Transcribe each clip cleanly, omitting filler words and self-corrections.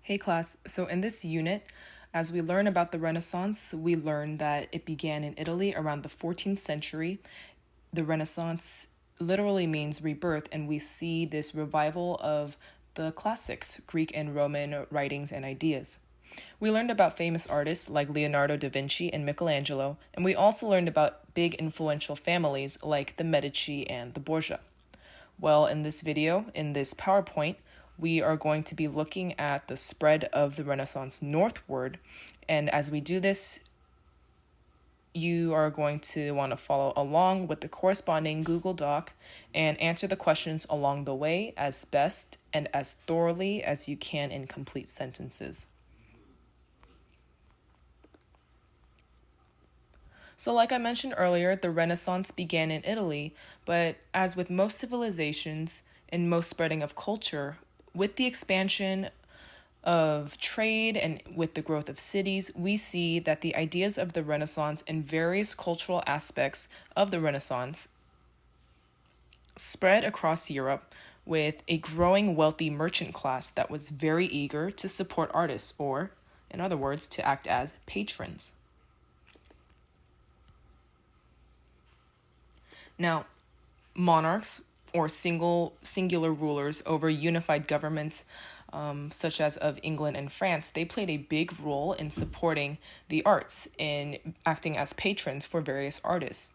Hey class, so in this unit, as we learn about the Renaissance, we learn that it began in Italy around the 14th century. The Renaissance literally means rebirth, and we see this revival of the classics, Greek and Roman writings and ideas. We learned about famous artists like Leonardo da Vinci and Michelangelo, and we also learned about big influential families like the Medici and the Borgia. Well, in this video, in this PowerPoint, we are going to be looking at the spread of the Renaissance northward. And as we do this, you are going to want to follow along with the corresponding Google Doc and answer the questions along the way as best and as thoroughly as you can in complete sentences. So, like I mentioned earlier, the Renaissance began in Italy, but as with most civilizations and most spreading of culture, with the expansion of trade and with the growth of cities, we see that the ideas of the Renaissance and various cultural aspects of the Renaissance spread across Europe with a growing wealthy merchant class that was very eager to support artists, or, in other words, to act as patrons. Now, monarchs or singular rulers over unified governments, such as of England and France, they played a big role in supporting the arts, in acting as patrons for various artists.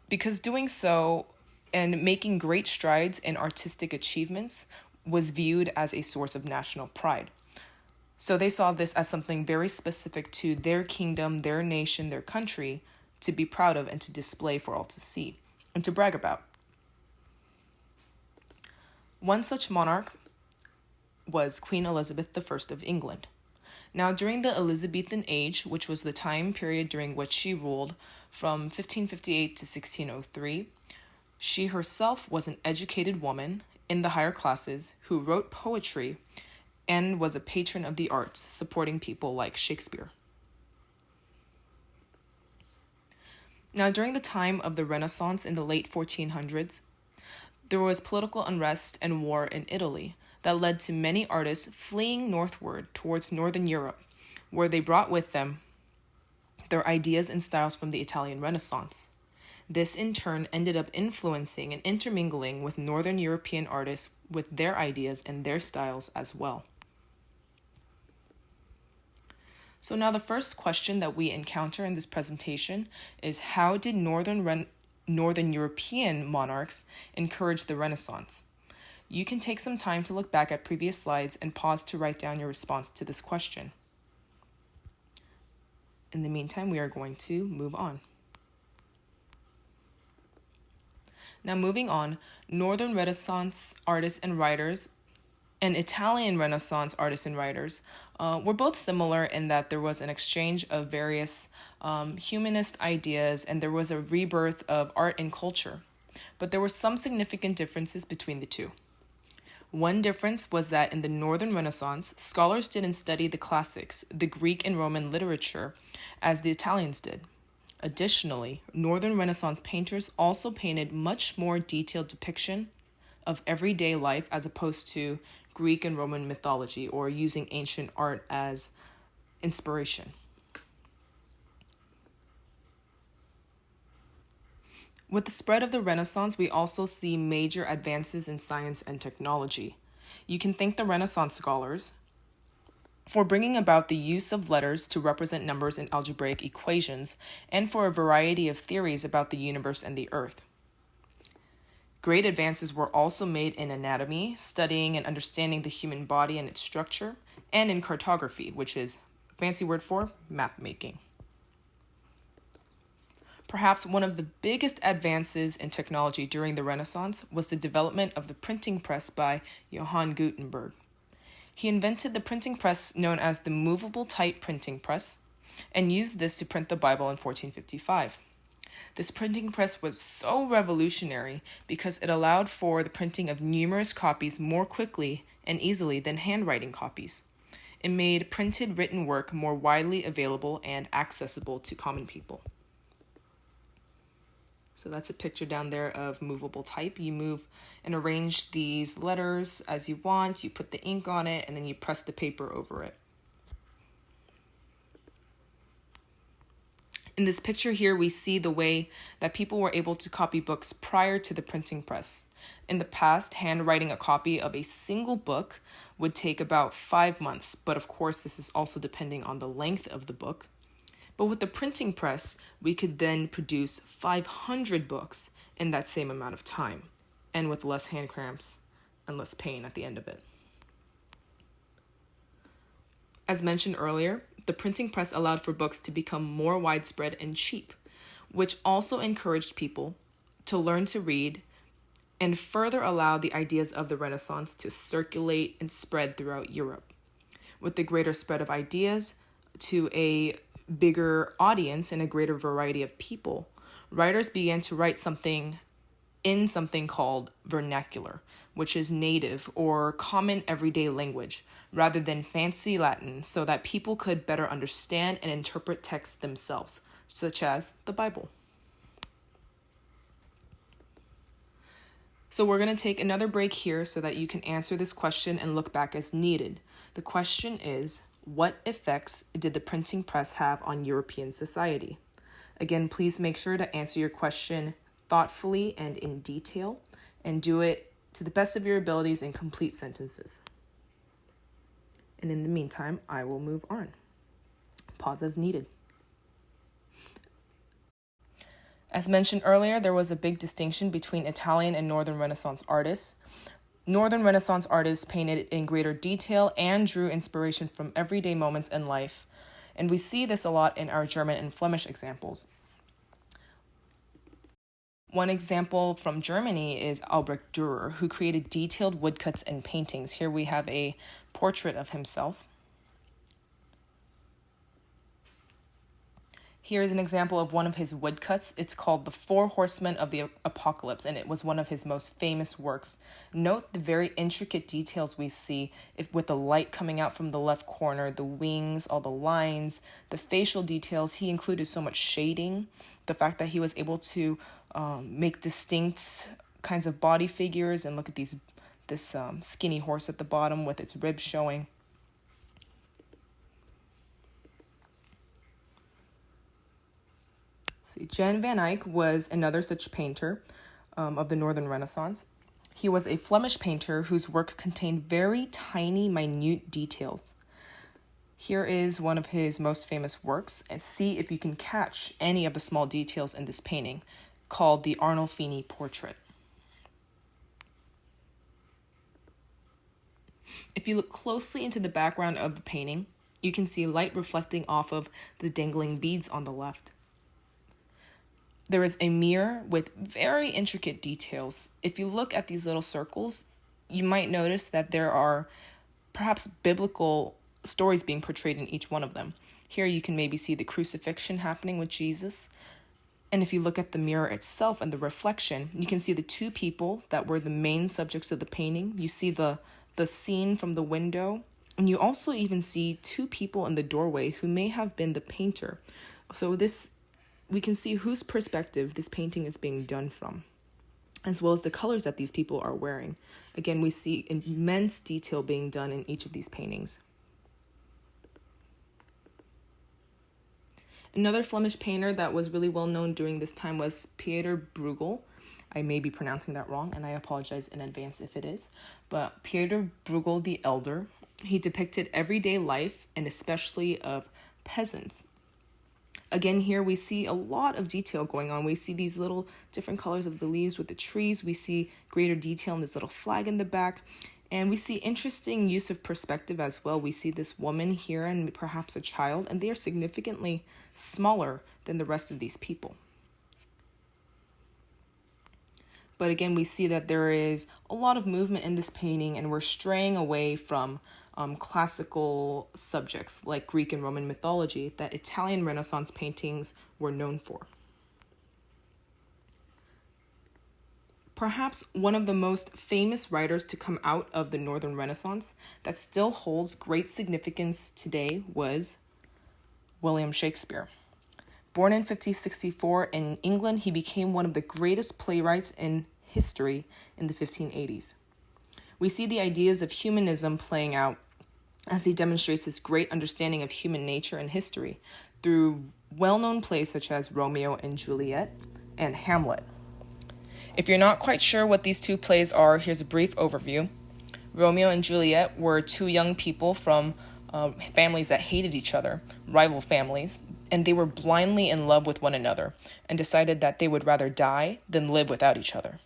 Because doing so and making great strides in artistic achievements was viewed as a source of national pride. So they saw this as something very specific to their kingdom, their nation, their country to be proud of and to display for all to see and to brag about. One such monarch was Queen Elizabeth I of England. Now, during the Elizabethan age, which was the time period during which she ruled from 1558 to 1603, she herself was an educated woman in the higher classes who wrote poetry and was a patron of the arts, supporting people like Shakespeare. Now, during the time of the Renaissance in the late 1400s, there was political unrest and war in Italy that led to many artists fleeing northward towards Northern Europe, where they brought with them their ideas and styles from the Italian Renaissance. This in turn ended up influencing and intermingling with Northern European artists with their ideas and their styles as well. So now the first question that we encounter in this presentation is, how did Northern European monarchs encourage the Renaissance? You can take some time to look back at previous slides and pause to write down your response to this question. In the meantime, we are going to move on. Now, moving on, Northern Renaissance artists and writers and Italian Renaissance artists and writers were both similar in that there was an exchange of various humanist ideas and there was a rebirth of art and culture. But there were some significant differences between the two. One difference was that in the Northern Renaissance, scholars didn't study the classics, the Greek and Roman literature, as the Italians did. Additionally, Northern Renaissance painters also painted much more detailed depiction of everyday life as opposed to Greek and Roman mythology or using ancient art as inspiration. With the spread of the Renaissance, we also see major advances in science and technology. You can thank the Renaissance scholars for bringing about the use of letters to represent numbers in algebraic equations and for a variety of theories about the universe and the earth. Great advances were also made in anatomy, studying and understanding the human body and its structure, and in cartography, which is a fancy word for map making. Perhaps one of the biggest advances in technology during the Renaissance was the development of the printing press by Johann Gutenberg. He invented the printing press known as the movable type printing press and used this to print the Bible in 1455. This printing press was so revolutionary because it allowed for the printing of numerous copies more quickly and easily than handwriting copies. It made printed written work more widely available and accessible to common people. So that's a picture down there of movable type. You move and arrange these letters as you want. You put the ink on it, and then you press the paper over it. In this picture here, we see the way that people were able to copy books prior to the printing press. In the past, handwriting a copy of a single book would take about 5 months, but of course, this is also depending on the length of the book. But with the printing press, we could then produce 500 books in that same amount of time, and with less hand cramps and less pain at the end of it. As mentioned earlier, the printing press allowed for books to become more widespread and cheap, which also encouraged people to learn to read and further allow the ideas of the Renaissance to circulate and spread throughout Europe. With the greater spread of ideas to a bigger audience and a greater variety of people, writers began to write something called vernacular, which is native or common everyday language, rather than fancy Latin, so that people could better understand and interpret texts themselves, such as the Bible. So we're going to take another break here so that you can answer this question and look back as needed. The question is, what effects did the printing press have on European society? Again, please make sure to answer your question thoughtfully and in detail, and do it to the best of your abilities in complete sentences. And in the meantime, I will move on. Pause as needed. As mentioned earlier, there was a big distinction between Italian and Northern Renaissance artists. Northern Renaissance artists painted in greater detail and drew inspiration from everyday moments in life, and we see this a lot in our German and Flemish examples. One example from Germany is Albrecht Dürer, who created detailed woodcuts and paintings. Here we have a portrait of himself. Here is an example of one of his woodcuts. It's called The Four Horsemen of the Apocalypse, and it was one of his most famous works. Note the very intricate details we see with the light coming out from the left corner, the wings, all the lines, the facial details. He included so much shading, the fact that he was able to make distinct kinds of body figures, and look at this skinny horse at the bottom with its ribs showing. Jan van Eyck was another such painter of the Northern Renaissance. He was a Flemish painter whose work contained very tiny, minute details. Here is one of his most famous works, and see if you can catch any of the small details in this painting, called the Arnolfini Portrait. If you look closely into the background of the painting, you can see light reflecting off of the dangling beads on the left. There is a mirror with very intricate details. If you look at these little circles, you might notice that there are perhaps biblical stories being portrayed in each one of them. Here you can maybe see the crucifixion happening with Jesus. And if you look at the mirror itself and the reflection, you can see the two people that were the main subjects of the painting. You see the scene from the window, and you also even see two people in the doorway who may have been the painter. So we can see whose perspective this painting is being done from, as well as the colors that these people are wearing. Again, we see immense detail being done in each of these paintings. Another Flemish painter that was really well known during this time was Pieter Bruegel. I may be pronouncing that wrong, and I apologize in advance if it is. But Pieter Bruegel the Elder, he depicted everyday life, and especially of peasants. Again, here we see a lot of detail going on. We see these little different colors of the leaves with the trees. We see greater detail in this little flag in the back. And we see interesting use of perspective as well. We see this woman here and perhaps a child, and they are significantly smaller than the rest of these people. But again, we see that there is a lot of movement in this painting, and we're straying away from classical subjects like Greek and Roman mythology that Italian Renaissance paintings were known for. Perhaps one of the most famous writers to come out of the Northern Renaissance that still holds great significance today was William Shakespeare. Born in 1564 in England, he became one of the greatest playwrights in history in the 1580s. We see the ideas of humanism playing out as he demonstrates his great understanding of human nature and history through well-known plays such as Romeo and Juliet and Hamlet. If you're not quite sure what these two plays are, here's a brief overview. Romeo and Juliet were two young people from families that hated each other, rival families, and they were blindly in love with one another and decided that they would rather die than live without each other.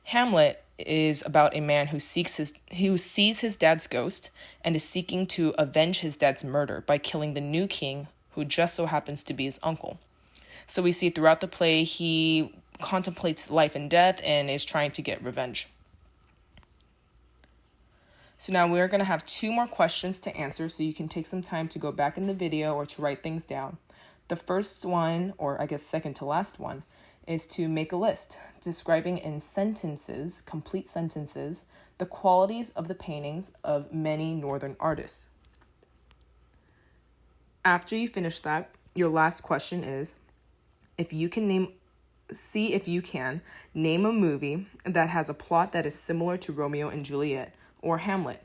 Hamlet is about a man who sees his dad's ghost and is seeking to avenge his dad's murder by killing the new king, who just so happens to be his uncle. So we see throughout the play he contemplates life and death and is trying to get revenge. So now we're going to have 2 more questions to answer, so you can take some time to go back in the video or to write things down. The first one, or I guess second to last one, is to make a list describing in sentences, complete sentences, the qualities of the paintings of many northern artists. After you finish that, your last question is, if you can name a movie that has a plot that is similar to Romeo and Juliet or Hamlet.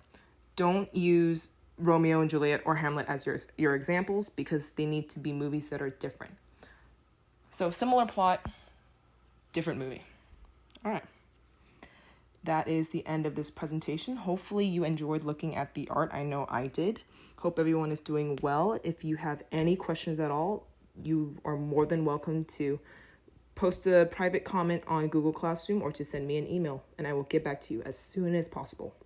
Don't use Romeo and Juliet or Hamlet as your examples, because they need to be movies that are different. So similar plot, different movie. All right. That is the end of this presentation. Hopefully you enjoyed looking at the art. I know I did. Hope everyone is doing well. If you have any questions at all, you are more than welcome to post a private comment on Google Classroom or to send me an email, and I will get back to you as soon as possible.